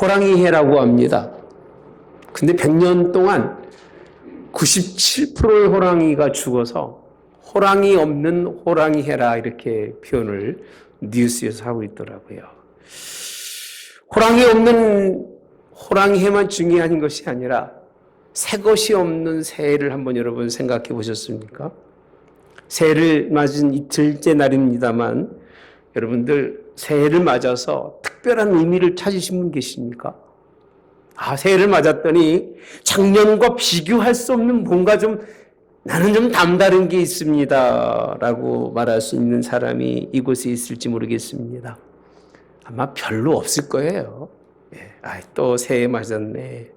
호랑이 해라고 합니다. 근데 100년 동안 97%의 호랑이가 죽어서 호랑이 없는 호랑이 해라 이렇게 표현을 뉴스에서 하고 있더라고요. 호랑이 없는 호랑이 해만 중요한 것이 아니라 새 것이 없는 새해를 한번 여러분 생각해 보셨습니까? 새해를 맞은 이틀째 날입니다만 여러분들 새해를 맞아서 특별한 의미를 찾으신 분 계십니까? 새해를 맞았더니 작년과 비교할 수 없는 뭔가 나는 좀 남다른 게 있습니다 라고 말할 수 있는 사람이 이곳에 있을지 모르겠습니다. 아마 별로 없을 거예요. 또 새해 맞았네.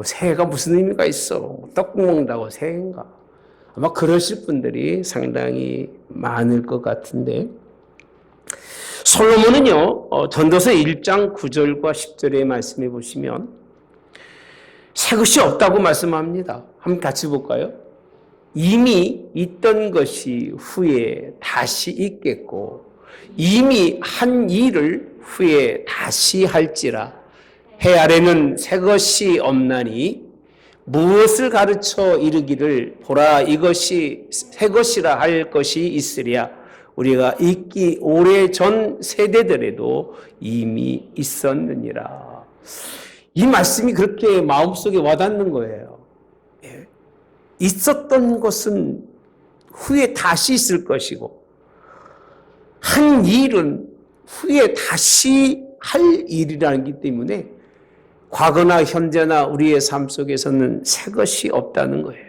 새해가 무슨 의미가 있어? 떡국 먹는다고 새해인가? 아마 그러실 분들이 상당히 많을 것 같은데, 솔로몬은요, 전도서 1장 9절과 10절에 말씀해 보시면 새 것이 없다고 말씀합니다. 한번 같이 볼까요? 이미 있던 것이 후에 다시 있겠고 이미 한 일을 후에 다시 할지라. 해 아래는 새 것이 없나니 무엇을 가르쳐 이르기를 보라 이것이 새 것이라 할 것이 있으랴. 우리가 있기 오래전 세대들에도 이미 있었느니라. 이 말씀이 그렇게 마음속에 와닿는 거예요. 있었던 것은 후에 다시 있을 것이고 한 일은 후에 다시 할 일이라는 것 때문에 과거나 현재나 우리의 삶 속에서는 새 것이 없다는 거예요.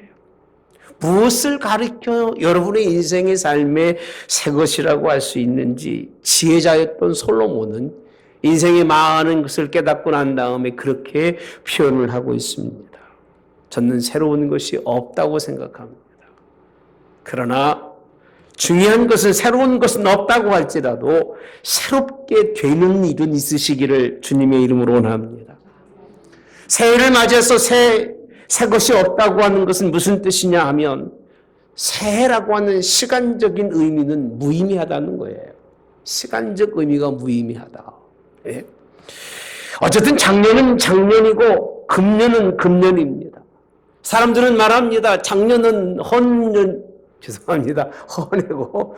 무엇을 가르쳐 여러분의 인생의 삶에 새 것이라고 할 수 있는지 지혜자였던 솔로몬은 인생의 많은 것을 깨닫고 난 다음에 그렇게 표현을 하고 있습니다. 저는 새로운 것이 없다고 생각합니다. 그러나 중요한 것은 새로운 것은 없다고 할지라도 새롭게 되는 일은 있으시기를 주님의 이름으로 원합니다. 새해를 맞이해서 새 것이 없다고 하는 것은 무슨 뜻이냐 하면 새해라고 하는 시간적인 의미는 무의미하다는 거예요. 시간적 의미가 무의미하다. 예? 어쨌든 작년은 작년이고 금년은 금년입니다. 사람들은 말합니다. 작년은 헌해고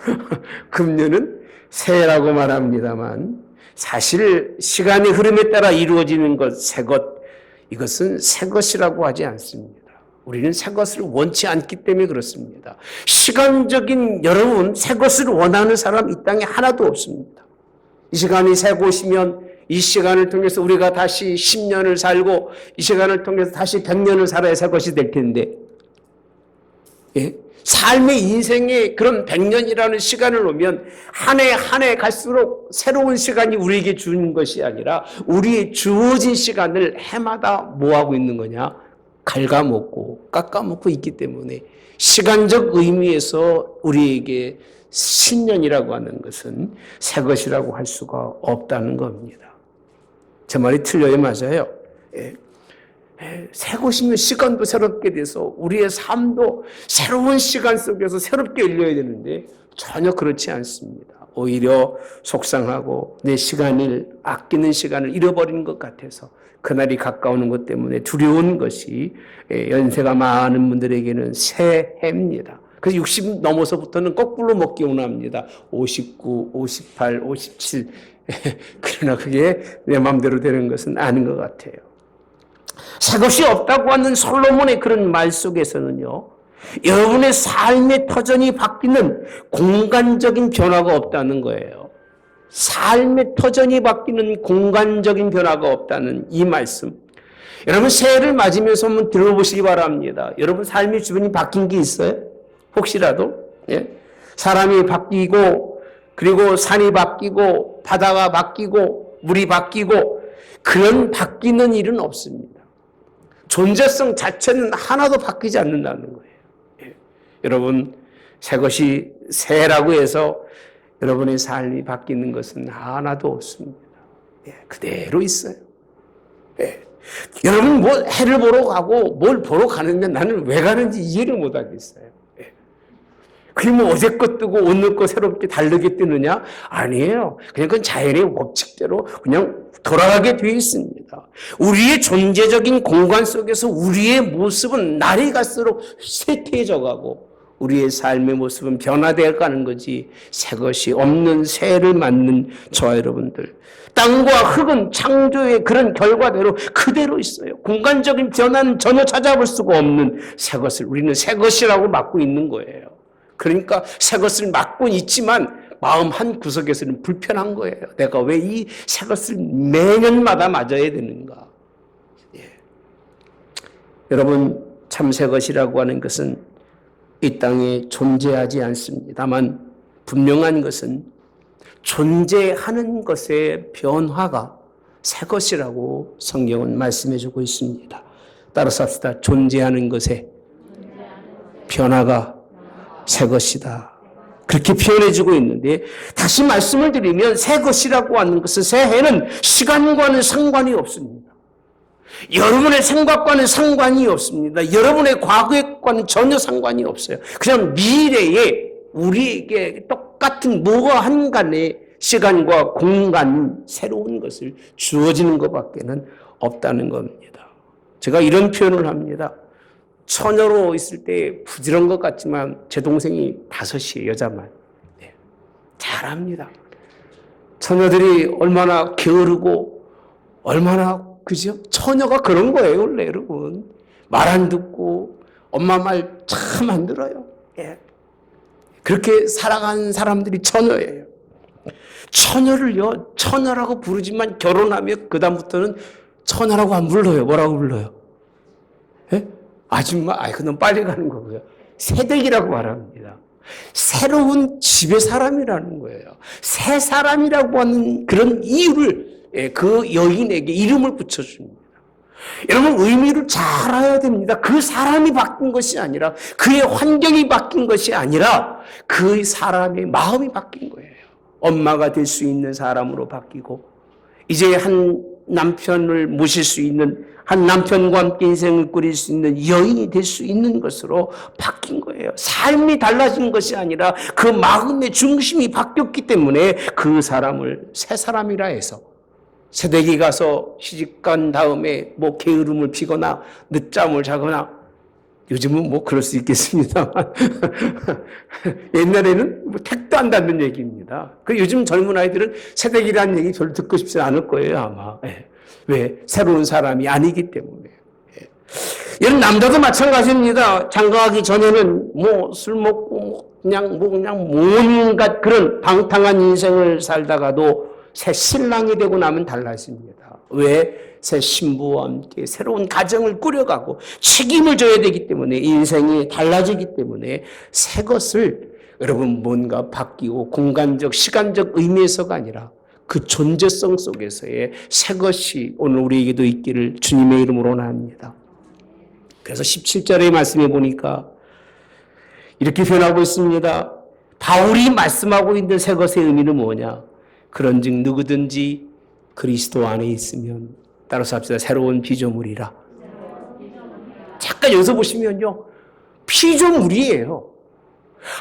금년은 새해라고 말합니다만 사실 시간의 흐름에 따라 이루어지는 것, 새 것, 이것은 새 것이라고 하지 않습니다. 우리는 새 것을 원치 않기 때문에 그렇습니다. 시간적인 여러분, 새 것을 원하는 사람 이 땅에 하나도 없습니다. 이 시간이 새 곳이면 이 시간을 통해서 우리가 다시 10년을 살고 이 시간을 통해서 다시 100년을 살아야 새 것이 될 텐데, 예? 삶의 인생에 그런 100년이라는 시간을 놓으면 한 해 한 해 갈수록 새로운 시간이 우리에게 주는 것이 아니라 우리의 주어진 시간을 해마다 뭐하고 있는 거냐? 갉아먹고 깎아먹고 있기 때문에 시간적 의미에서 우리에게 신년이라고 하는 것은 새 것이라고 할 수가 없다는 겁니다. 제 말이 틀려요? 맞아요? 예. 새 것이면 시간도 새롭게 돼서 우리의 삶도 새로운 시간 속에서 새롭게 열려야 되는데 전혀 그렇지 않습니다. 오히려 속상하고 내 시간을 아끼는 시간을 잃어버리는 것 같아서 그날이 가까우는 것 때문에 두려운 것이 연세가 많은 분들에게는 새해입니다. 그래서 60 넘어서부터는 거꾸로 먹기 원합니다. 59, 58, 57 그러나 그게 내 마음대로 되는 것은 아닌 것 같아요. 새 것이 없다고 하는 솔로몬의 그런 말 속에서는요, 여러분의 삶의 터전이 바뀌는 공간적인 변화가 없다는 거예요. 삶의 터전이 바뀌는 공간적인 변화가 없다는 이 말씀. 여러분 새해를 맞으면서 한번 들어보시기 바랍니다. 여러분 삶의 주변이 바뀐 게 있어요? 혹시라도? 예? 사람이 바뀌고 그리고 산이 바뀌고 바다가 바뀌고 물이 바뀌고 그런 바뀌는 일은 없습니다. 존재성 자체는 하나도 바뀌지 않는다는 거예요. 예. 여러분 새 것이 새해라고 해서 여러분의 삶이 바뀌는 것은 하나도 없습니다. 예. 그대로 있어요. 예. 여러분 뭐 해를 보러 가고 뭘 보러 가는데 나는 왜 가는지 이해를 못 하겠어요. 예. 그게 뭐 어제 것 뜨고 오늘 것 새롭게 다르게 뜨느냐? 아니에요. 그냥 그건 자연의 법칙대로 그냥 돌아가게 되어 있습니다. 우리의 존재적인 공간 속에서 우리의 모습은 날이 갈수록 쇠퇴해져 가고 우리의 삶의 모습은 변화되어 가는 거지 새 것이 없는 새를 맞는 저와 여러분들. 땅과 흙은 창조의 그런 결과대로 그대로 있어요. 공간적인 변화는 전혀 찾아볼 수가 없는 새 것을 우리는 새 것이라고 맡고 있는 거예요. 그러니까 새 것을 맡고 있지만 마음 한 구석에서는 불편한 거예요. 내가 왜 이 새 것을 매년마다 맞아야 되는가. 예. 여러분 참 새 것이라고 하는 것은 이 땅에 존재하지 않습니다만 분명한 것은 존재하는 것의 변화가 새 것이라고 성경은 말씀해주고 있습니다. 따라서 합시다. 존재하는 것의 변화가 새 것이다. 그렇게 표현해주고 있는데 다시 말씀을 드리면 새 것이라고 하는 것은 새해는 시간과는 상관이 없습니다. 여러분의 생각과는 상관이 없습니다. 여러분의 과거과는 전혀 상관이 없어요. 그냥 미래에 우리에게 똑같은 무한 간의 시간과 공간 새로운 것을 주어지는 것밖에는 없다는 겁니다. 제가 이런 표현을 합니다. 처녀로 있을 때 부지런 것 같지만 제 동생이 5이에요. 여자만. 네. 잘합니다. 처녀들이 얼마나 게으르고 얼마나 그죠? 처녀가 그런 거예요, 원래 여러분. 말 안 듣고 엄마 말 참 안 들어요. 예. 그렇게 살아간 사람들이 처녀예요. 처녀를요, 처녀라고 부르지만 결혼하면 그다음부터는 처녀라고 안 불러요. 뭐라고 불러요? 예? 아줌마, 그건 빨리 가는 거고요. 새댁이라고 말합니다. 새로운 집의 사람이라는 거예요. 새 사람이라고 하는 그런 이유를 그 여인에게 이름을 붙여줍니다. 여러분 의미를 잘 알아야 됩니다. 그 사람이 바뀐 것이 아니라 그의 환경이 바뀐 것이 아니라 그 사람의 마음이 바뀐 거예요. 엄마가 될 수 있는 사람으로 바뀌고 이제 한 남편을 모실 수 있는 한 남편과 함께 인생을 꾸릴 수 있는 여인이 될 수 있는 것으로 바뀐 거예요. 삶이 달라진 것이 아니라 그 마음의 중심이 바뀌었기 때문에 그 사람을 새 사람이라 해서 새댁이 가서 시집간 다음에 뭐 게으름을 피거나 늦잠을 자거나 요즘은 뭐 그럴 수 있겠습니다만 옛날에는 뭐 택도 안 닿는 얘기입니다. 그 요즘 젊은 아이들은 새댁이라는 얘기 별로 듣고 싶지 않을 거예요 아마. 예. 왜? 새로운 사람이 아니기 때문에. 예. 이런 남자도 마찬가지입니다. 장가가기 전에는 뭐 술 먹고 그냥 온갖 그런 방탕한 인생을 살다가도 새 신랑이 되고 나면 달라집니다. 왜? 새 신부와 함께 새로운 가정을 꾸려가고 책임을 져야 되기 때문에 인생이 달라지기 때문에 새 것을 여러분 뭔가 바뀌고 공간적 시간적 의미에서가 아니라 그 존재성 속에서의 새 것이 오늘 우리에게도 있기를 주님의 이름으로 원합니다. 그래서 17절의 말씀에 보니까 이렇게 표현하고 있습니다. 바울이 말씀하고 있는 새 것의 의미는 뭐냐? 그런즉 누구든지 그리스도 안에 있으면 따라서 합시다. 새로운 피조물이라. 잠깐 여기서 보시면요. 피조물이에요.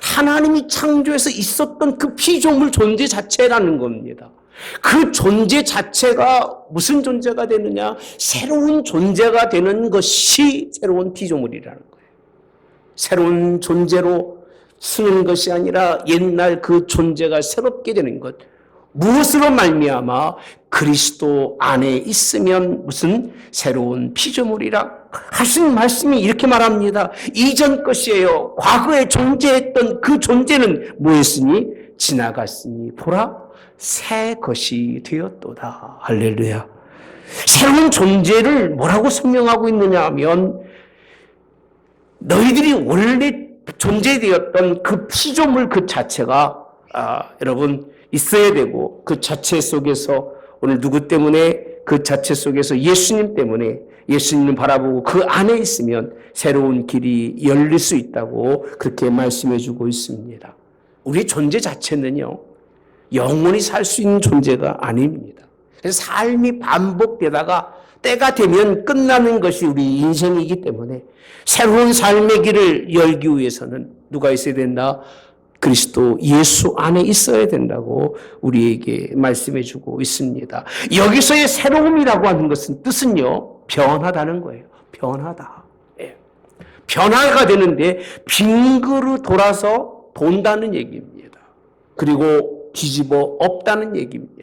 하나님이 창조해서 있었던 그 피조물 존재 자체라는 겁니다. 그 존재 자체가 무슨 존재가 되느냐? 새로운 존재가 되는 것이 새로운 피조물이라는 거예요. 새로운 존재로 쓰는 것이 아니라 옛날 그 존재가 새롭게 되는 것. 무엇으로 말미암아 그리스도 안에 있으면 무슨 새로운 피조물이라 하신 말씀이 이렇게 말합니다. 이전 것이에요. 과거에 존재했던 그 존재는 뭐였으니 지나갔으니 보라 새 것이 되었도다. 할렐루야. 새로운 존재를 뭐라고 설명하고 있느냐 하면 너희들이 원래 존재되었던 그 피조물 그 자체가 여러분 있어야 되고 그 자체 속에서 오늘 누구 때문에 그 자체 속에서 예수님 때문에 예수님을 바라보고 그 안에 있으면 새로운 길이 열릴 수 있다고 그렇게 말씀해 주고 있습니다. 우리 존재 자체는요 영원히 살 수 있는 존재가 아닙니다. 그래서 삶이 반복되다가 때가 되면 끝나는 것이 우리 인생이기 때문에 새로운 삶의 길을 열기 위해서는 누가 있어야 된다? 그리스도 예수 안에 있어야 된다고 우리에게 말씀해 주고 있습니다. 여기서의 새로움이라고 하는 것은 뜻은요, 변하다는 거예요. 변하다. 예. 변화가 되는데 빙그르 돌아서 돈다는 얘기입니다. 그리고 뒤집어 엎다는 얘기입니다.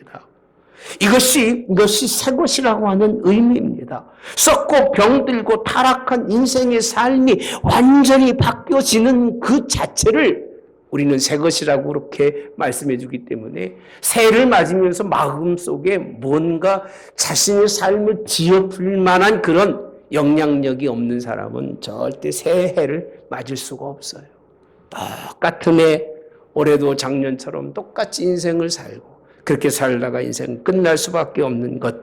이것이 새 것이라고 하는 의미입니다. 썩고 병들고 타락한 인생의 삶이 완전히 바뀌어지는 그 자체를 우리는 새 것이라고 그렇게 말씀해 주기 때문에 새해를 맞으면서 마음속에 뭔가 자신의 삶을 뒤엎을 만한 그런 영향력이 없는 사람은 절대 새해를 맞을 수가 없어요. 똑같은 해, 올해도 작년처럼 똑같이 인생을 살고 그렇게 살다가 인생은 끝날 수밖에 없는 것.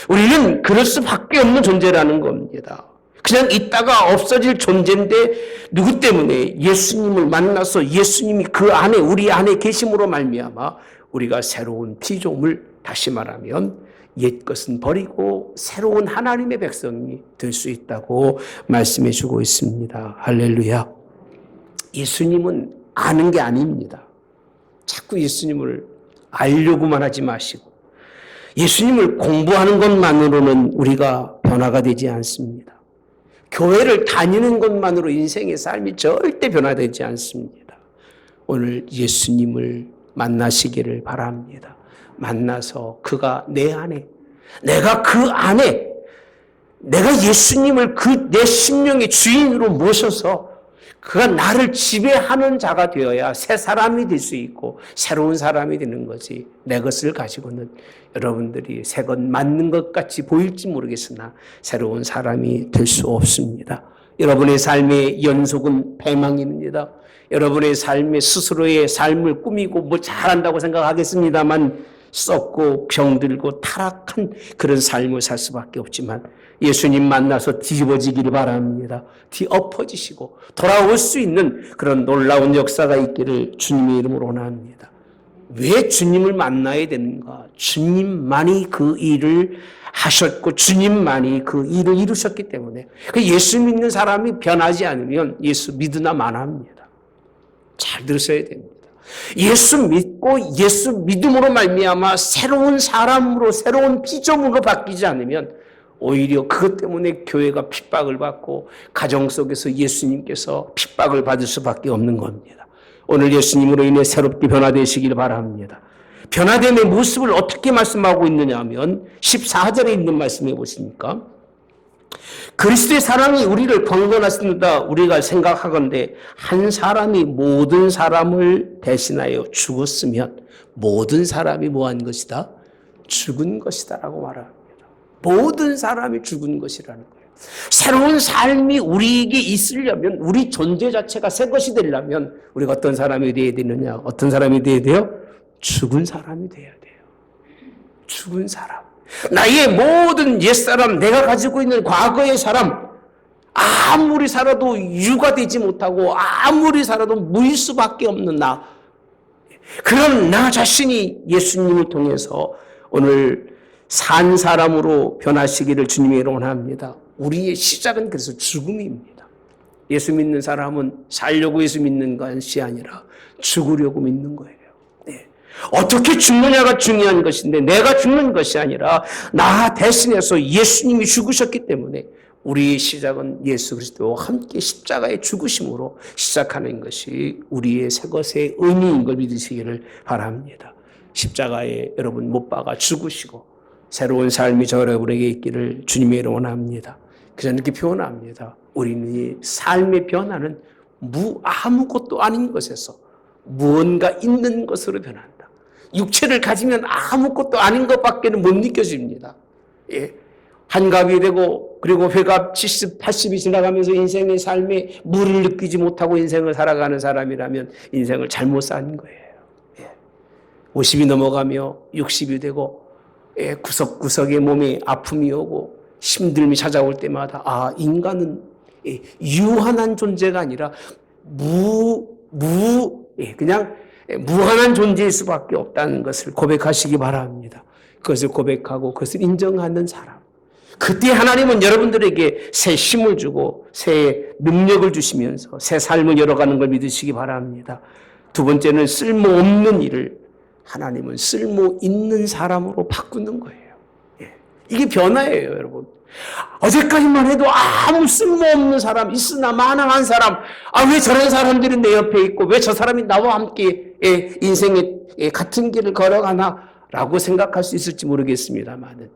우리는 그럴 수밖에 없는 존재라는 겁니다. 그냥 있다가 없어질 존재인데 누구 때문에 예수님을 만나서 예수님이 그 안에 우리 안에 계심으로 말미암아 우리가 새로운 피조물, 다시 말하면 옛 것은 버리고 새로운 하나님의 백성이 될 수 있다고 말씀해 주고 있습니다. 할렐루야. 예수님은 아는 게 아닙니다. 자꾸 예수님을 알려고만 하지 마시고 예수님을 공부하는 것만으로는 우리가 변화가 되지 않습니다. 교회를 다니는 것만으로 인생의 삶이 절대 변화되지 않습니다. 오늘 예수님을 만나시기를 바랍니다. 만나서 그가 내 안에, 내가 그 안에, 내가 예수님을 내 심령의 주인으로 모셔서 그가 나를 지배하는 자가 되어야 새 사람이 될 수 있고 새로운 사람이 되는 거지. 내 것을 가지고는 여러분들이 새 것 맞는 것 같이 보일지 모르겠으나 새로운 사람이 될 수 없습니다. 여러분의 삶의 연속은 패망입니다. 여러분의 삶의 스스로의 삶을 꾸미고 뭐 잘한다고 생각하겠습니다만 썩고 병들고 타락한 그런 삶을 살 수밖에 없지만 예수님 만나서 뒤집어지기를 바랍니다. 뒤엎어지시고 돌아올 수 있는 그런 놀라운 역사가 있기를 주님의 이름으로 원합니다. 왜 주님을 만나야 되는가? 주님만이 그 일을 하셨고 주님만이 그 일을 이루셨기 때문에 예수 믿는 사람이 변하지 않으면 예수 믿으나 마나합니다. 잘 들으셔야 됩니다. 예수 믿고 예수 믿음으로 말미암아 새로운 사람으로 새로운 피조물로 바뀌지 않으면 오히려 그것 때문에 교회가 핍박을 받고 가정 속에서 예수님께서 핍박을 받을 수밖에 없는 겁니다. 오늘 예수님으로 인해 새롭게 변화되시길 바랍니다. 변화됨의 모습을 어떻게 말씀하고 있느냐 하면 14절에 있는 말씀해 보십니까? 그리스도의 사랑이 우리를 경건하신다 우리가 생각하건대 한 사람이 모든 사람을 대신하여 죽었으면 모든 사람이 뭐한 것이다? 죽은 것이다 라고 말합니다. 모든 사람이 죽은 것이라는 거예요. 새로운 삶이 우리에게 있으려면 우리 존재 자체가 새 것이 되려면 우리가 어떤 사람이 되어야 되느냐? 어떤 사람이 되어야 돼요? 죽은 사람이 되어야 돼요. 죽은 사람. 나의 모든 옛사람, 내가 가지고 있는 과거의 사람, 아무리 살아도 유가 되지 못하고 아무리 살아도 무일 수밖에 없는 나, 그런 나 자신이 예수님을 통해서 오늘 산 사람으로 변하시기를 주님의 이름으로 원합니다. 우리의 시작은 그래서 죽음입니다. 예수 믿는 사람은 살려고 예수 믿는 것이 아니라 죽으려고 믿는 거예요. 네. 어떻게 죽느냐가 중요한 것인데 내가 죽는 것이 아니라 나 대신해서 예수님이 죽으셨기 때문에 우리의 시작은 예수 그리스도와 함께 십자가의 죽으심으로 시작하는 것이 우리의 새 것의 의미인 걸 믿으시기를 바랍니다. 십자가에 여러분 못 박아 죽으시고 새로운 삶이 저 여러분에게 있기를 주님의 이름으로 원합니다. 그래서 이렇게 표현합니다. 우리는 삶의 변화는 아무것도 아닌 것에서 무언가 있는 것으로 변한다. 육체를 가지면 아무것도 아닌 것밖에는 못 느껴집니다. 예. 한갑이 되고 그리고 회갑 70, 80이 지나가면서 인생의 삶에 무를 느끼지 못하고 인생을 살아가는 사람이라면 인생을 잘못 산 거예요. 예. 50이 넘어가며 60이 되고 예. 구석구석에 몸에 아픔이 오고 힘듦이 찾아올 때마다 인간은 예. 유한한 존재가 아니라 그냥 무한한 존재일 수밖에 없다는 것을 고백하시기 바랍니다. 그것을 고백하고 그것을 인정하는 사람. 그때 하나님은 여러분들에게 새 힘을 주고 새 능력을 주시면서 새 삶을 열어가는 걸 믿으시기 바랍니다. 두 번째는 쓸모없는 일을 하나님은 쓸모 있는 사람으로 바꾸는 거예요. 예. 이게 변화예요, 여러분. 어제까지만 해도 아무 쓸모없는 사람, 있으나 마나한 사람, 왜 저런 사람들이 내 옆에 있고 왜 저 사람이 나와 함께 인생의 같은 길을 걸어가나 라고 생각할 수 있을지 모르겠습니다만,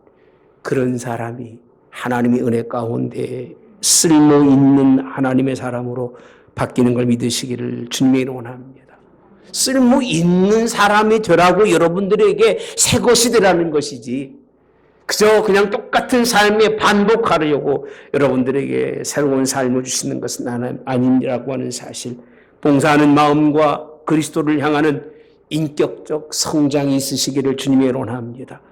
그런 사람이 하나님의 은혜 가운데 쓸모 있는 하나님의 사람으로 바뀌는 걸 믿으시기를 주님이 원합니다. 쓸모 있는 사람이 되라고 여러분들에게 새 것이 되라는 것이지, 그저 그냥 똑같은 삶에 반복하려고 여러분들에게 새로운 삶을 주시는 것은 아니라고 하는 사실, 봉사하는 마음과 그리스도를 향하는 인격적 성장이 있으시기를 주님의 원합니다.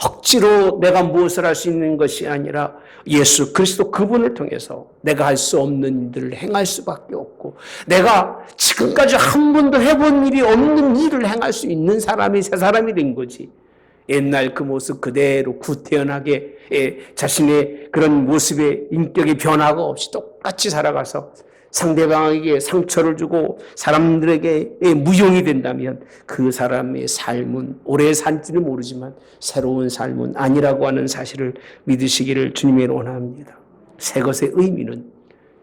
억지로 내가 무엇을 할 수 있는 것이 아니라 예수 그리스도 그분을 통해서 내가 할 수 없는 일들을 행할 수밖에 없고, 내가 지금까지 한 번도 해본 일이 없는 일을 행할 수 있는 사람이 새 사람이 된 거지. 옛날 그 모습 그대로 구태연하게 자신의 그런 모습의 인격의 변화가 없이 똑같이 살아가서 상대방에게 상처를 주고 사람들에게 무용이 된다면 그 사람의 삶은 오래 산지는 모르지만 새로운 삶은 아니라고 하는 사실을 믿으시기를 주님이 원합니다. 새 것의 의미는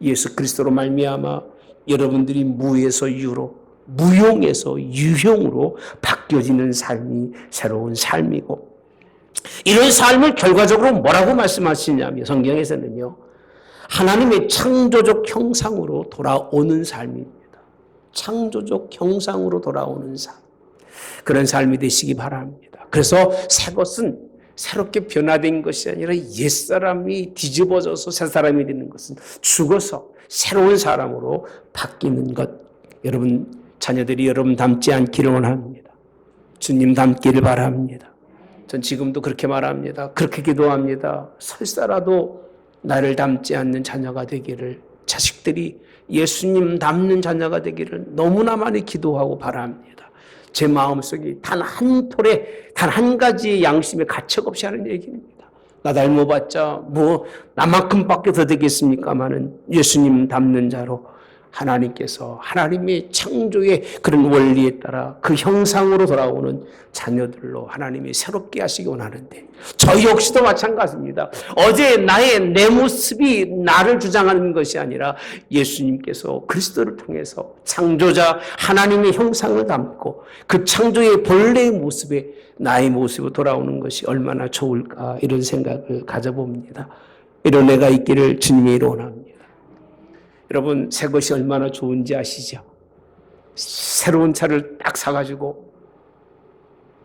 예수 그리스도로 말미암아 여러분들이 무에서 유로, 무용에서 유형으로 바뀌어지는 삶이 새로운 삶이고, 이런 삶을 결과적으로 뭐라고 말씀하시냐면 성경에서는요, 하나님의 창조적 형상으로 돌아오는 삶입니다. 창조적 형상으로 돌아오는 삶. 그런 삶이 되시기 바랍니다. 그래서 새 것은 새롭게 변화된 것이 아니라 옛사람이 뒤집어져서 새 사람이 되는 것은 죽어서 새로운 사람으로 바뀌는 것. 여러분 자녀들이 여러분 닮지 않기를 원합니다. 주님 닮기를 바랍니다. 전 지금도 그렇게 말합니다. 그렇게 기도합니다. 설사라도 나를 닮지 않는 자녀가 되기를, 자식들이 예수님 닮는 자녀가 되기를 너무나 많이 기도하고 바랍니다. 제 마음속에 단 한 톨에 단 한 가지의 양심에 가책 없이 하는 얘기입니다. 나 닮아봤자 뭐 나만큼밖에 더 되겠습니까마는 예수님 닮는 자로 하나님께서 하나님의 창조의 그런 원리에 따라 그 형상으로 돌아오는 자녀들로 하나님이 새롭게 하시기 원하는데, 저 역시도 마찬가지입니다. 어제 내 모습이 나를 주장하는 것이 아니라 예수님께서 그리스도를 통해서 창조자 하나님의 형상을 담고 그 창조의 본래의 모습에 나의 모습으로 돌아오는 것이 얼마나 좋을까, 이런 생각을 가져봅니다. 이런 애가 있기를 주님이 원합니다. 여러분 새 것이 얼마나 좋은지 아시죠? 새로운 차를 딱 사가지고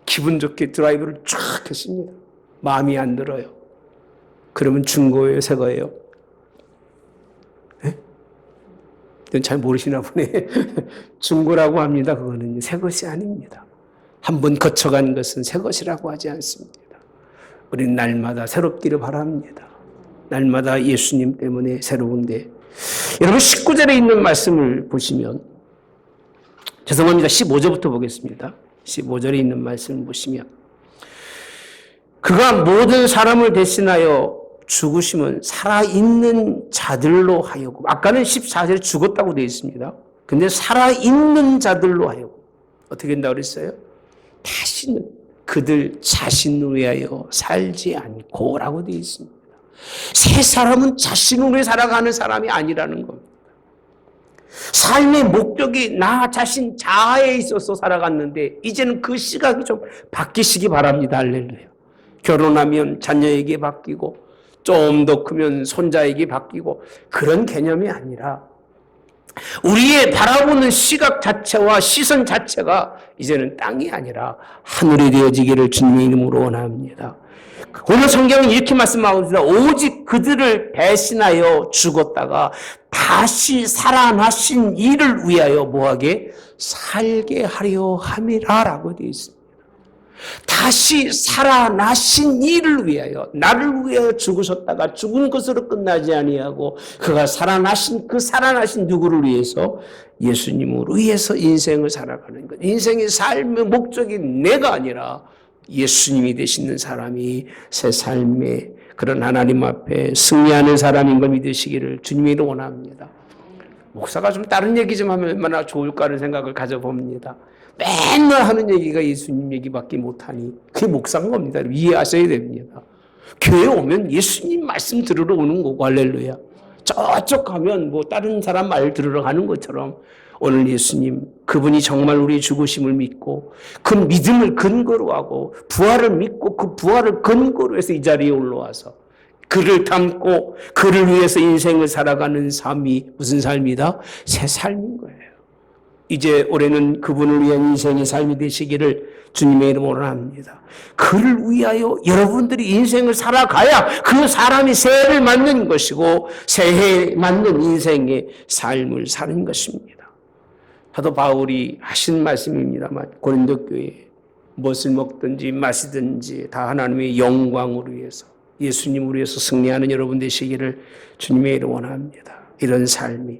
기분 좋게 드라이브를 쫙 했습니다. 마음이 안 들어요. 그러면 중고예요, 새 거예요? 네? 잘 모르시나 보네. 중고라고 합니다. 그거는 새 것이 아닙니다. 한번 거쳐간 것은 새 것이라고 하지 않습니다. 우리는 날마다 새롭기를 바랍니다. 날마다 예수님 때문에 새로운데, 여러분 19절에 있는 말씀을 보시면, 죄송합니다. 15절부터 보겠습니다. 15절에 있는 말씀을 보시면, 그가 모든 사람을 대신하여 죽으심은 살아있는 자들로 하여금, 아까는 14절에 죽었다고 되어 있습니다. 근데 살아있는 자들로 하여금 어떻게 된다고 그랬어요? 다시는 그들 자신을 위하여 살지 않고 라고 되어 있습니다. 새 사람은 자신을 위해 살아가는 사람이 아니라는 겁니다. 삶의 목적이 나 자신 자아에 있어서 살아갔는데 이제는 그 시각이 좀 바뀌시기 바랍니다. 할렐루야. 결혼하면 자녀에게 바뀌고 좀 더 크면 손자에게 바뀌고 그런 개념이 아니라 우리의 바라보는 시각 자체와 시선 자체가 이제는 땅이 아니라 하늘이 되어지기를 주님의 이름으로 원합니다. 오늘 성경은 이렇게 말씀하고 있습니다. 오직 그들을 배신하여 죽었다가 다시 살아나신 이를 위하여 뭐하게? 살게 하려 함이라 라고 되어 있습니다. 다시 살아나신 이를 위하여, 나를 위하여 죽으셨다가 죽은 것으로 끝나지 아니하고 그가 살아나신 그 살아나신 누구를 위해서? 예수님을 위해서 인생을 살아가는 것. 인생의 삶의 목적이 내가 아니라 예수님이 되시는 사람이 새 삶의 그런 하나님 앞에 승리하는 사람인 걸 믿으시기를 주님이 원합니다. 목사가 좀 다른 얘기 좀 하면 얼마나 좋을까 하는 생각을 가져봅니다. 맨날 하는 얘기가 예수님 얘기밖에 못하니 그게 목사인 겁니다. 이해하셔야 됩니다. 교회 오면 예수님 말씀 들으러 오는 거고 할렐루야. 저쪽 가면 뭐 다른 사람 말 들으러 가는 것처럼 오늘 예수님 그분이 정말 우리의 죽으심을 믿고 그 믿음을 근거로 하고 부활을 믿고 그 부활을 근거로 해서 이 자리에 올라와서 그를 닮고 그를 위해서 인생을 살아가는 삶이 무슨 삶이다? 새 삶인 거예요. 이제 올해는 그분을 위한 인생의 삶이 되시기를 주님의 이름으로 합니다. 그를 위하여 여러분들이 인생을 살아가야 그 사람이 새해를 맞는 것이고 새해에 맞는 인생의 삶을 사는 것입니다. 사도 바울이 하신 말씀입니다만 고린도 교회에 무엇을 먹든지 마시든지 다 하나님의 영광을 위해서 예수님을 위해서 승리하는 여러분 되시기를 주님의 이름으로 원합니다. 이런 삶이.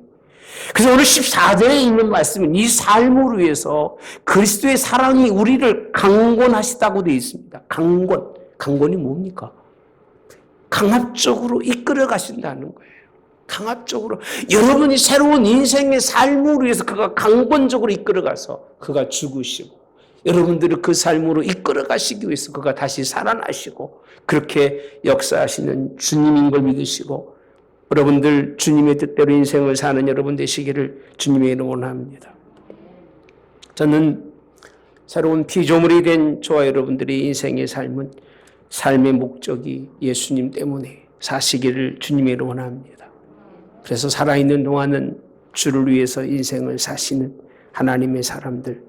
그래서 오늘 14절에 있는 말씀은 이 삶을 위해서 그리스도의 사랑이 우리를 강권하시다고 되어 있습니다. 강권. 강권이 뭡니까? 강압적으로 이끌어 가신다는 거예요. 강압적으로. 여러분이 새로운 인생의 삶을 위해서 그가 강권적으로 이끌어 가서 그가 죽으시고 여러분들을 그 삶으로 이끌어 가시기 위해서 그가 다시 살아나시고 그렇게 역사하시는 주님인 걸 믿으시고 여러분들 주님의 뜻대로 인생을 사는 여러분 되시기를 주님의 이름으로 원합니다. 저는 새로운 피조물이 된 저와 여러분들의 인생의 삶은 삶의 목적이 예수님 때문에 사시기를 주님의 이름으로 원합니다. 그래서 살아있는 동안은 주를 위해서 인생을 사시는 하나님의 사람들.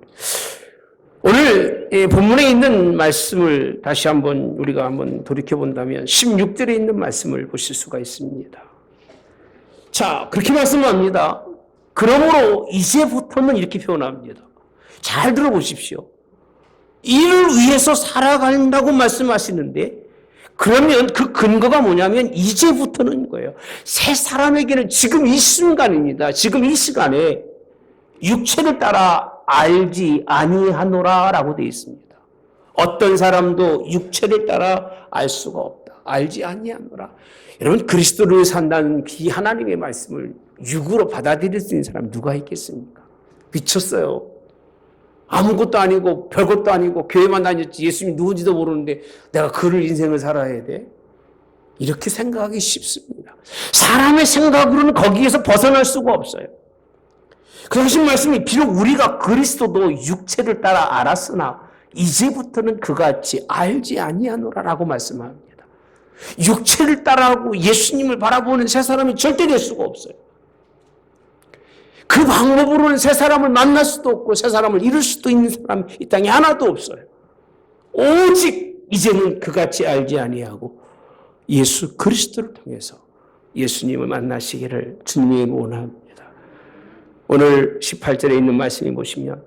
오늘 본문에 있는 말씀을 다시 한번 우리가 한번 돌이켜본다면 16절에 있는 말씀을 보실 수가 있습니다. 자, 그렇게 말씀합니다. 그러므로 이제부터는 이렇게 표현합니다. 잘 들어보십시오. 이를 위해서 살아간다고 말씀하시는데 그러면 그 근거가 뭐냐면 이제부터는 거예요. 새 사람에게는 지금 이 순간입니다. 지금 이 시간에 육체를 따라 알지 아니하노라 라고 되어 있습니다. 어떤 사람도 육체를 따라 알 수가 없다. 알지 아니하노라. 여러분 그리스도를 산다는 이 하나님의 말씀을 육으로 받아들일 수 있는 사람 누가 있겠습니까? 미쳤어요. 아무것도 아니고 별것도 아니고 교회만 다녔지 예수님이 누군지도 모르는데 내가 그를 인생을 살아야 돼? 이렇게 생각하기 쉽습니다. 사람의 생각으로는 거기에서 벗어날 수가 없어요. 그 하신 말씀이 비록 우리가 그리스도도 육체를 따라 알았으나 이제부터는 그같이 알지 아니하노라라고 말씀합니다. 육체를 따라하고 예수님을 바라보는 새 사람이 절대 될 수가 없어요. 그 방법으로는 새 사람을 만날 수도 없고 새 사람을 이룰 수도 있는 사람이 이 땅에 하나도 없어요. 오직 이제는 그같이 알지 아니하고 예수 그리스도를 통해서 예수님을 만나시기를 주님이 원합니다. 오늘 18절에 있는 말씀이 보시면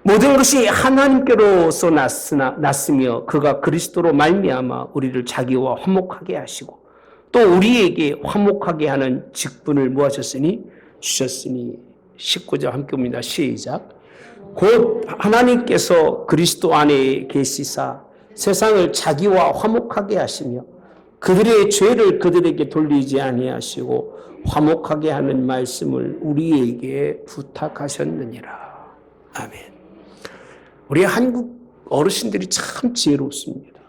모든 것이 하나님께로서 났으며 그가 그리스도로 말미암아 우리를 자기와 화목하게 하시고 또 우리에게 화목하게 하는 직분을 뭐 하셨으니? 주셨으니 19절 함께 봅니다. 시작. 곧 하나님께서 그리스도 안에 계시사 세상을 자기와 화목하게 하시며 그들의 죄를 그들에게 돌리지 아니하시고 화목하게 하는 말씀을 우리에게 부탁하셨느니라. 아멘. 우리 한국 어르신들이 참 지혜롭습니다.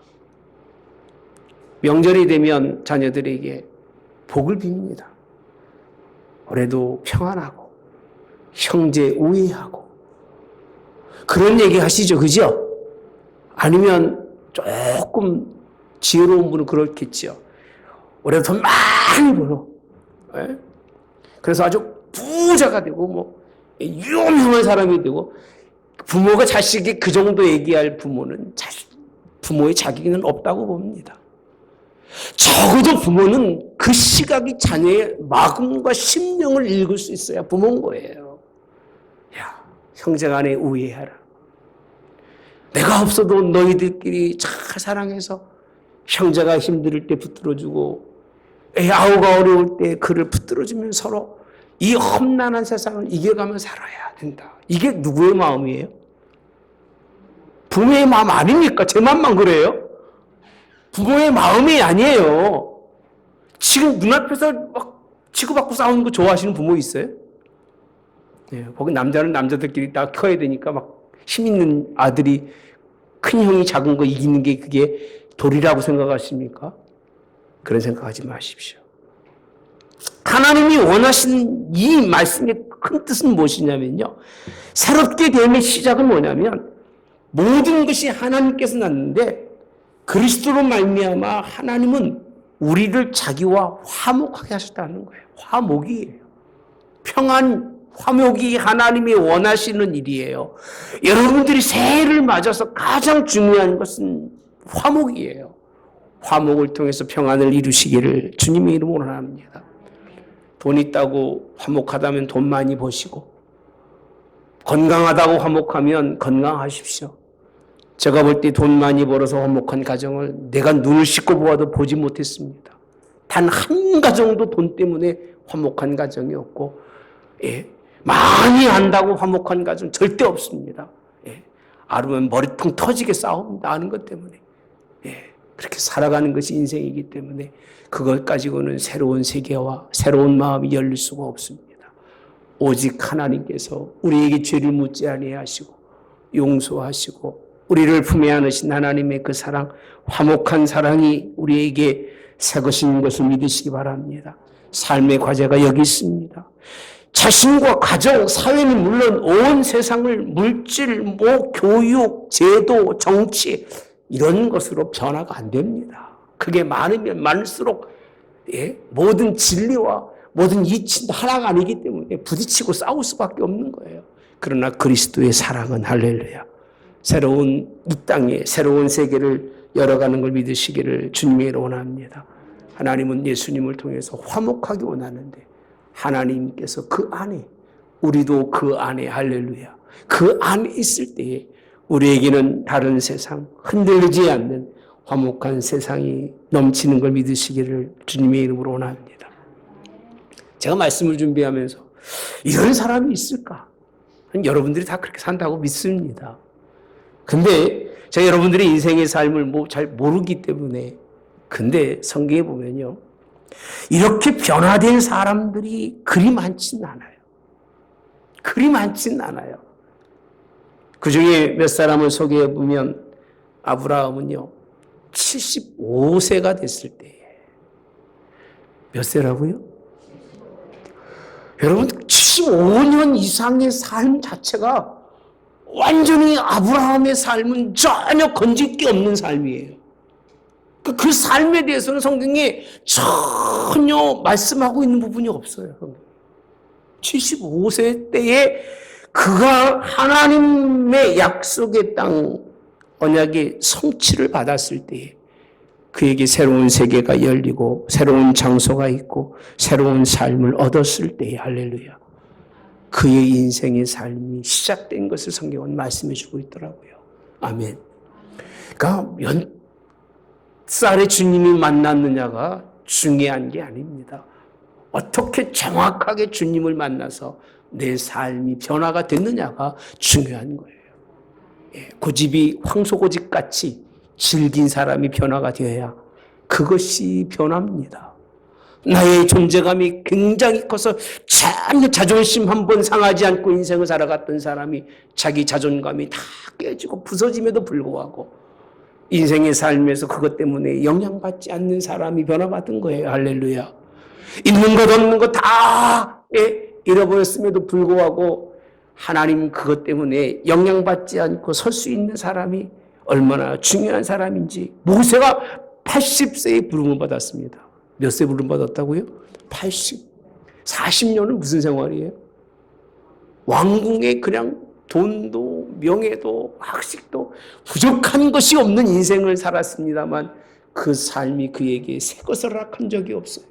명절이 되면 자녀들에게 복을 빕니다. 올해도 평안하고 형제 우애하고 그런 얘기 하시죠. 그죠? 아니면 조금 지혜로운 분은 그렇겠죠. 올해도 돈 많이 벌어. 네? 그래서 아주 부자가 되고 뭐 유명한 사람이 되고 부모가 자식이 그 정도 얘기할 부모는 부모의 자격은 없다고 봅니다. 적어도 부모는 그 시각이 자녀의 마음과 심령을 읽을 수 있어야 부모인 거예요. 야, 형제간에 우애하라. 내가 없어도 너희들끼리 잘 사랑해서 형제가 힘들 때 붙들어주고 아우가 어려울 때 그를 붙들어주면 서로 이 험난한 세상을 이겨가며 살아야 된다. 이게 누구의 마음이에요? 부모의 마음 아닙니까? 제 마음만 그래요? 부모의 마음이 아니에요. 지금 눈앞에서 막 치고받고 싸우는 거 좋아하시는 부모 있어요? 네, 거기 남자는 남자들끼리 다 커야 되니까 막 힘 있는 아들이 큰 형이 작은 거 이기는 게 그게 도리라고 생각하십니까? 그런 생각하지 마십시오. 하나님이 원하시는 이 말씀의 큰 뜻은 무엇이냐면요. 새롭게 됨의 시작은 뭐냐면 모든 것이 하나님께서 났는데 그리스도로 말미암아 하나님은 우리를 자기와 화목하게 하셨다는 거예요. 화목이에요. 평안, 화목이 하나님이 원하시는 일이에요. 여러분들이 새해를 맞아서 가장 중요한 것은 화목이에요. 화목을 통해서 평안을 이루시기를 주님의 이름으로 원합니다. 돈 있다고 화목하다면 돈 많이 버시고 건강하다고 화목하면 건강하십시오. 제가 볼 때 돈 많이 벌어서 화목한 가정을 내가 눈을 씻고 보아도 보지 못했습니다. 단 한 가정도 돈 때문에 화목한 가정이 없고 많이 한다고 화목한 가정 절대 없습니다. 아르면 머리통 터지게 싸웁니다. 아는 것 때문에. 그렇게 살아가는 것이 인생이기 때문에 그것 가지고는 새로운 세계와 새로운 마음이 열릴 수가 없습니다. 오직 하나님께서 우리에게 죄를 묻지 아니하시고 용서하시고 우리를 품에 안으신 하나님의 그 사랑, 화목한 사랑이 우리에게 새 것인 것을 믿으시기 바랍니다. 삶의 과제가 여기 있습니다. 자신과 가정, 사회는 물론 온 세상을 물질, 교육, 제도, 정치 이런 것으로 변화가 안 됩니다. 그게 많으면 많을수록 모든 진리와 모든 이치도 하나가 아니기 때문에 부딪히고 싸울 수밖에 없는 거예요. 그러나 그리스도의 사랑은 할렐루야. 새로운 이 땅에 새로운 세계를 열어가는 걸 믿으시기를 주님이 원합니다. 하나님은 예수님을 통해서 화목하기 원하는데 하나님께서 그 안에 우리도 그 안에 할렐루야. 그 안에 있을 때에 우리에게는 다른 세상 흔들리지 않는 화목한 세상이 넘치는 걸 믿으시기를 주님의 이름으로 원합니다. 제가 말씀을 준비하면서 이런 사람이 있을까? 여러분들이 다 그렇게 산다고 믿습니다. 근데 제가 여러분들의 인생의 삶을 잘 모르기 때문에 근데 성경에 보면요. 이렇게 변화된 사람들이 그리 많지는 않아요. 그리 많지는 않아요. 그 중에 몇 사람을 소개해 보면 아브라함은요. 75세가 됐을 때 몇 세라고요? 여러분 75년 이상의 삶 자체가 완전히 아브라함의 삶은 전혀 건질 게 없는 삶이에요. 그 삶에 대해서는 성경에 전혀 말씀하고 있는 부분이 없어요. 75세 때에 그가 하나님의 약속의 땅 언약의 성취를 받았을 때에 그에게 새로운 세계가 열리고 새로운 장소가 있고 새로운 삶을 얻었을 때에 할렐루야. 그의 인생의 삶이 시작된 것을 성경은 말씀해 주고 있더라고요. 아멘. 그러니까 몇 살에 주님이 만났느냐가 중요한 게 아닙니다. 어떻게 정확하게 주님을 만나서 내 삶이 변화가 됐느냐가 중요한 거예요. 고집이 황소고집같이 질긴 사람이 변화가 되어야 그것이 변화입니다. 나의 존재감이 굉장히 커서 전혀 자존심 한번 상하지 않고 인생을 살아갔던 사람이 자기 자존감이 다 깨지고 부서짐에도 불구하고 인생의 삶에서 그것 때문에 영향받지 않는 사람이 변화받은 거예요. 할렐루야. 있는 것 없는 것 다 잃어버렸음에도 불구하고 하나님 그것 때문에 영향받지 않고 설 수 있는 사람이 얼마나 중요한 사람인지. 모세가 80세에 부름을 받았습니다. 몇 세 부름 받았다고요? 80. 40년은 무슨 생활이에요? 왕궁에 그냥 돈도 명예도 학식도 부족한 것이 없는 인생을 살았습니다만 그 삶이 그에게 새 것을 허락한 적이 없어요.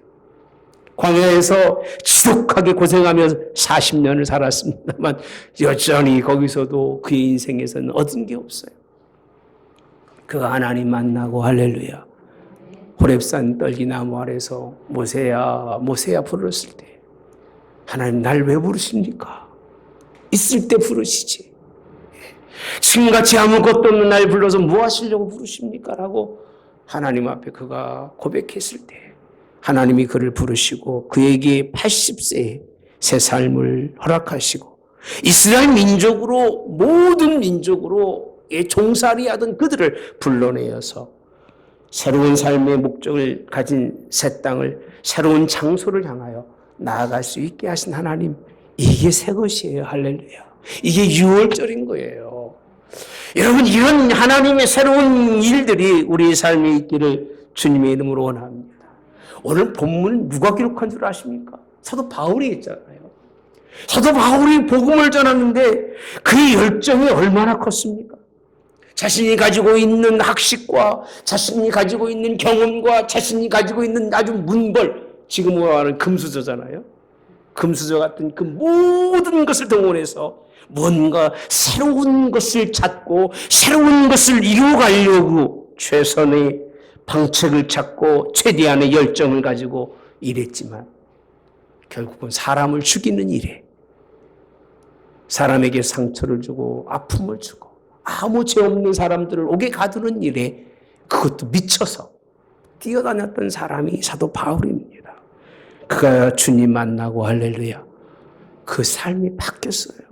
광야에서 지독하게 고생하면서 40년을 살았습니다만 여전히 거기서도 그의 인생에서는 얻은 게 없어요. 그가 하나님 만나고 할렐루야. 호렙산 떨기나무 아래서 모세야 모세야 부르셨을 때 하나님 날 왜 부르십니까? 있을 때 부르시지. 지금같이 아무것도 없는 날 불러서 뭐 하시려고 부르십니까? 라고 하나님 앞에 그가 고백했을 때 하나님이 그를 부르시고 그에게 80세의 새 삶을 허락하시고 이스라엘 민족으로 모든 민족으로 종살이하던 그들을 불러내어서 새로운 삶의 목적을 가진 새 땅을 새로운 장소를 향하여 나아갈 수 있게 하신 하나님, 이게 새 것이에요. 할렐루야. 이게 6월절인 거예요. 여러분, 이런 하나님의 새로운 일들이 우리의 삶에 있기를 주님의 이름으로 원합니다. 오늘 본문 누가 기록한 줄 아십니까? 사도 바울이 했잖아요. 사도 바울이 복음을 전하는데 그의 열정이 얼마나 컸습니까? 자신이 가지고 있는 학식과 자신이 가지고 있는 경험과 자신이 가지고 있는 아주 문벌, 지금으로 말하는 금수저잖아요. 금수저 같은 그 모든 것을 동원해서 뭔가 새로운 것을 찾고 새로운 것을 이루어가려고 최선의 방책을 찾고 최대한의 열정을 가지고 일했지만 결국은 사람을 죽이는 일에, 사람에게 상처를 주고 아픔을 주고 아무 죄 없는 사람들을 옥에 가두는 일에 그것도 미쳐서 뛰어다녔던 사람이 사도 바울입니다. 그가 주님 만나고 할렐루야, 그 삶이 바뀌었어요.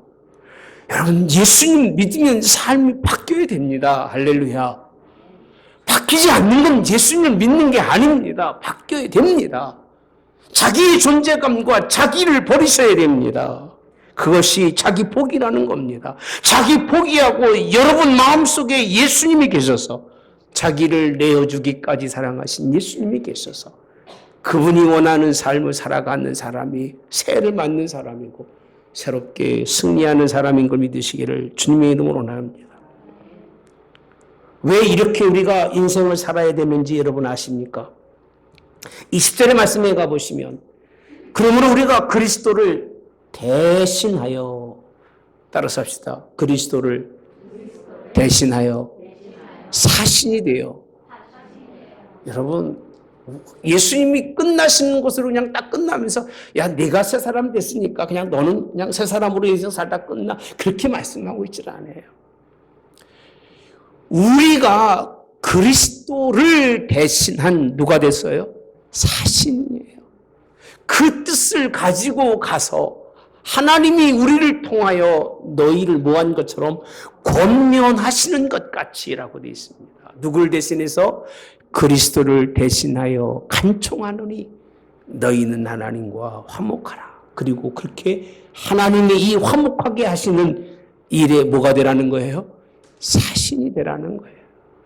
여러분, 예수님 믿으면 삶이 바뀌어야 됩니다. 할렐루야. 바뀌지 않는 건 예수님을 믿는 게 아닙니다. 바뀌어야 됩니다. 자기의 존재감과 자기를 버리셔야 됩니다. 그것이 자기 포기라는 겁니다. 자기 포기하고 여러분 마음속에 예수님이 계셔서 자기를 내어주기까지 사랑하신 예수님이 계셔서 그분이 원하는 삶을 살아가는 사람이 새해를 맞는 사람이고 새롭게 승리하는 사람인 걸 믿으시기를 주님의 이름으로 원합니다. 왜 이렇게 우리가 인생을 살아야 되는지 여러분 아십니까? 20절의 말씀에 가보시면 그러므로 우리가 그리스도를 대신하여, 따라서 합시다. 그리스도를 대신하여 사신이 되어. 여러분, 예수님이 끝나시는 것으로 그냥 딱 끝나면서 야, 내가 새 사람 됐으니까 그냥 너는 그냥 새 사람으로 인생 살다 끝나, 그렇게 말씀하고 있질 않아요. 우리가 그리스도를 대신한 누가 됐어요? 사신이에요. 그 뜻을 가지고 가서 하나님이 우리를 통하여 너희를 뭐한 것처럼 권면하시는 것 같이라고 되어 있습니다. 누굴 대신해서? 그리스도를 대신하여 간청하노니 너희는 하나님과 화목하라. 그리고 그렇게 하나님의 이 화목하게 하시는 일에 뭐가 되라는 거예요? 사신이 되라는 거예요.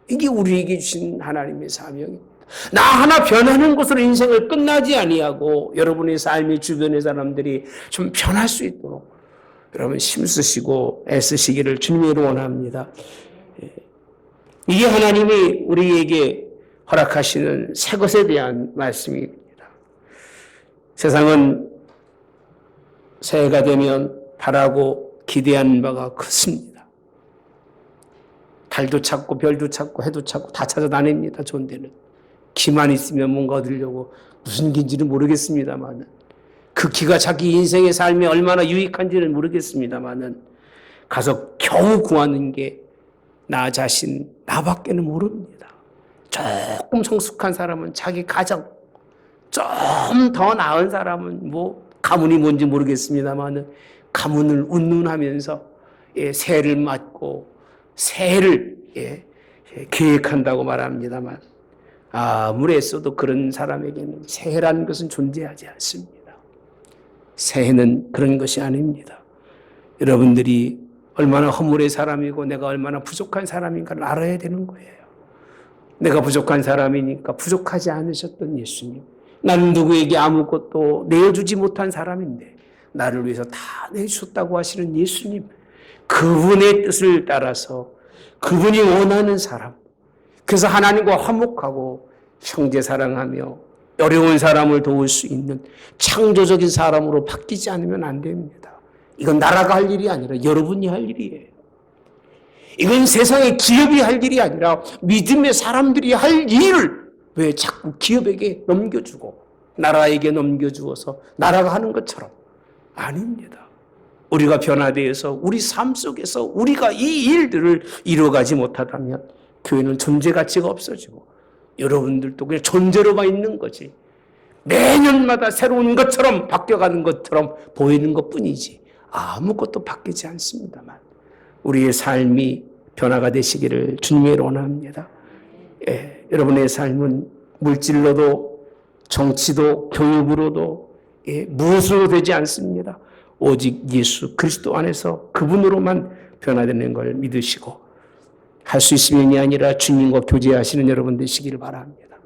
이게 우리에게 주신 하나님의 사명입니다. 나 하나 변하는 것으로 인생을 끝나지 아니하고 여러분의 삶의 주변의 사람들이 좀 변할 수 있도록 여러분 힘쓰시고 애쓰시기를 주님으로 원합니다. 이게 하나님이 우리에게 허락하시는 새 것에 대한 말씀입니다. 세상은 새해가 되면 바라고 기대하는 바가 크습니다. 달도 찾고 별도 찾고 해도 찾고 다 찾아다닙니다. 좋은 데는. 기만 있으면 뭔가 얻으려고 무슨 긴지는 모르겠습니다만은 그 기가 자기 인생의 삶에 얼마나 유익한지는 모르겠습니다만은 가서 겨우 구하는 게 나 자신, 나밖에는 모릅니다. 조금 성숙한 사람은 자기 가정, 좀 더 나은 사람은 뭐 가문이 뭔지 모르겠습니다만은 가문을 운운하면서 새해를 맞고 새해를 계획한다고 말합니다만 아무리 애써도 그런 사람에게는 새해라는 것은 존재하지 않습니다. 새해는 그런 것이 아닙니다. 여러분들이 얼마나 허물의 사람이고 내가 얼마나 부족한 사람인가를 알아야 되는 거예요. 내가 부족한 사람이니까 부족하지 않으셨던 예수님. 나는 누구에게 아무것도 내어주지 못한 사람인데 나를 위해서 다 내주셨다고 하시는 예수님. 그분의 뜻을 따라서 그분이 원하는 사람. 그래서 하나님과 화목하고 형제 사랑하며 어려운 사람을 도울 수 있는 창조적인 사람으로 바뀌지 않으면 안 됩니다. 이건 나라가 할 일이 아니라 여러분이 할 일이에요. 이건 세상의 기업이 할 일이 아니라 믿음의 사람들이 할 일을 왜 자꾸 기업에게 넘겨주고 나라에게 넘겨주어서 나라가 하는 것처럼 아닙니다. 우리가 변화되어서 우리 삶 속에서 우리가 이 일들을 이루어가지 못하다면 교회는 존재 가치가 없어지고 여러분들도 그냥 존재로만 있는 거지 매년마다 새로운 것처럼 바뀌어가는 것처럼 보이는 것뿐이지 아무것도 바뀌지 않습니다만 우리의 삶이 변화가 되시기를 주님의 원합니다. 여러분의 삶은 물질로도 정치도 교육으로도 무엇으로 되지 않습니다. 오직 예수 그리스도 안에서 그분으로만 변화되는 걸 믿으시고 할 수 있으면이 아니라 주님과 교제하시는 여러분 되시기를 바랍니다.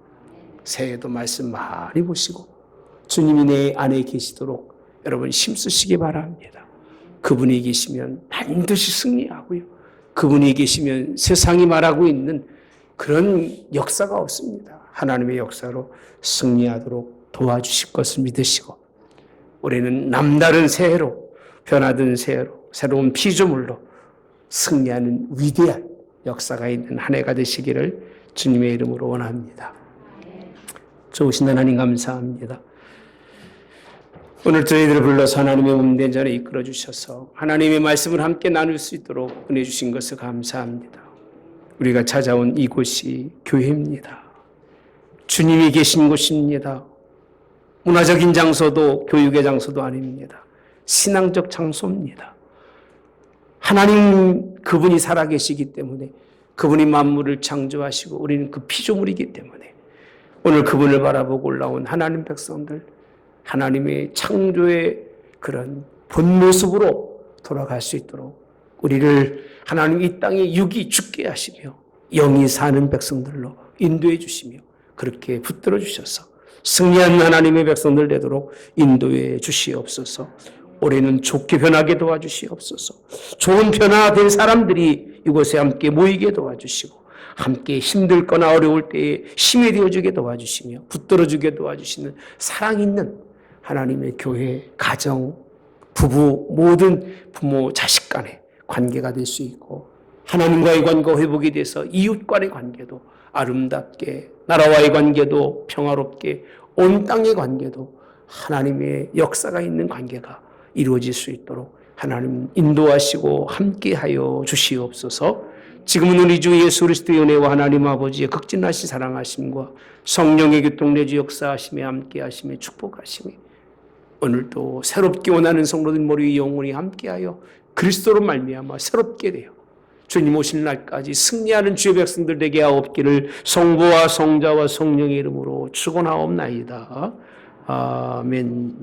새해에도 말씀 많이 보시고 주님이 내 안에 계시도록 여러분 힘쓰시기 바랍니다. 그분이 계시면 반드시 승리하고요. 그분이 계시면 세상이 말하고 있는 그런 역사가 없습니다. 하나님의 역사로 승리하도록 도와주실 것을 믿으시고 올해는 남다른 새해로 변화된 새해로 새로운 피조물로 승리하는 위대한 역사가 있는 한 해가 되시기를 주님의 이름으로 원합니다. 좋으신 하나님 감사합니다. 오늘 저희들을 불러서 하나님의 몸된 자리에 이끌어 주셔서 하나님의 말씀을 함께 나눌 수 있도록 은혜 주신 것을 감사합니다. 우리가 찾아온 이곳이 교회입니다. 주님이 계신 곳입니다. 문화적인 장소도 교육의 장소도 아닙니다. 신앙적 장소입니다. 하나님 그분이 살아계시기 때문에 그분이 만물을 창조하시고 우리는 그 피조물이기 때문에 오늘 그분을 바라보고 올라온 하나님 백성들 하나님의 창조의 그런 본 모습으로 돌아갈 수 있도록 우리를 하나님 이 땅에 육이 죽게 하시며 영이 사는 백성들로 인도해 주시며 그렇게 붙들어 주셔서 승리한 하나님의 백성들 되도록 인도해 주시옵소서. 올해는 좋게 변하게 도와주시옵소서. 좋은 변화된 사람들이 이곳에 함께 모이게 도와주시고 함께 힘들거나 어려울 때에 힘이 되어주게 도와주시며 붙들어주게 도와주시는 사랑 있는 하나님의 교회, 가정, 부부, 모든 부모, 자식 간의 관계가 될 수 있고 하나님과의 관계가 회복이 돼서 이웃 간의 관계도 아름답게 나라와의 관계도 평화롭게 온 땅의 관계도 하나님의 역사가 있는 관계가 이루어질 수 있도록 하나님 인도하시고 함께하여 주시옵소서. 지금은 우리 주 예수 그리스도의 은혜와 하나님 아버지의 극진하신 사랑하심과 성령의 교통 내주 역사하심에 함께하심에 축복하심에 오늘도 새롭게 원하는 성도들 머리 영혼이 함께하여 그리스도로 말미암아 새롭게 되어 주님 오실 날까지 승리하는 주의 백성들 되게 하옵기를 성부와 성자와 성령의 이름으로 축원하옵나이다. 아멘.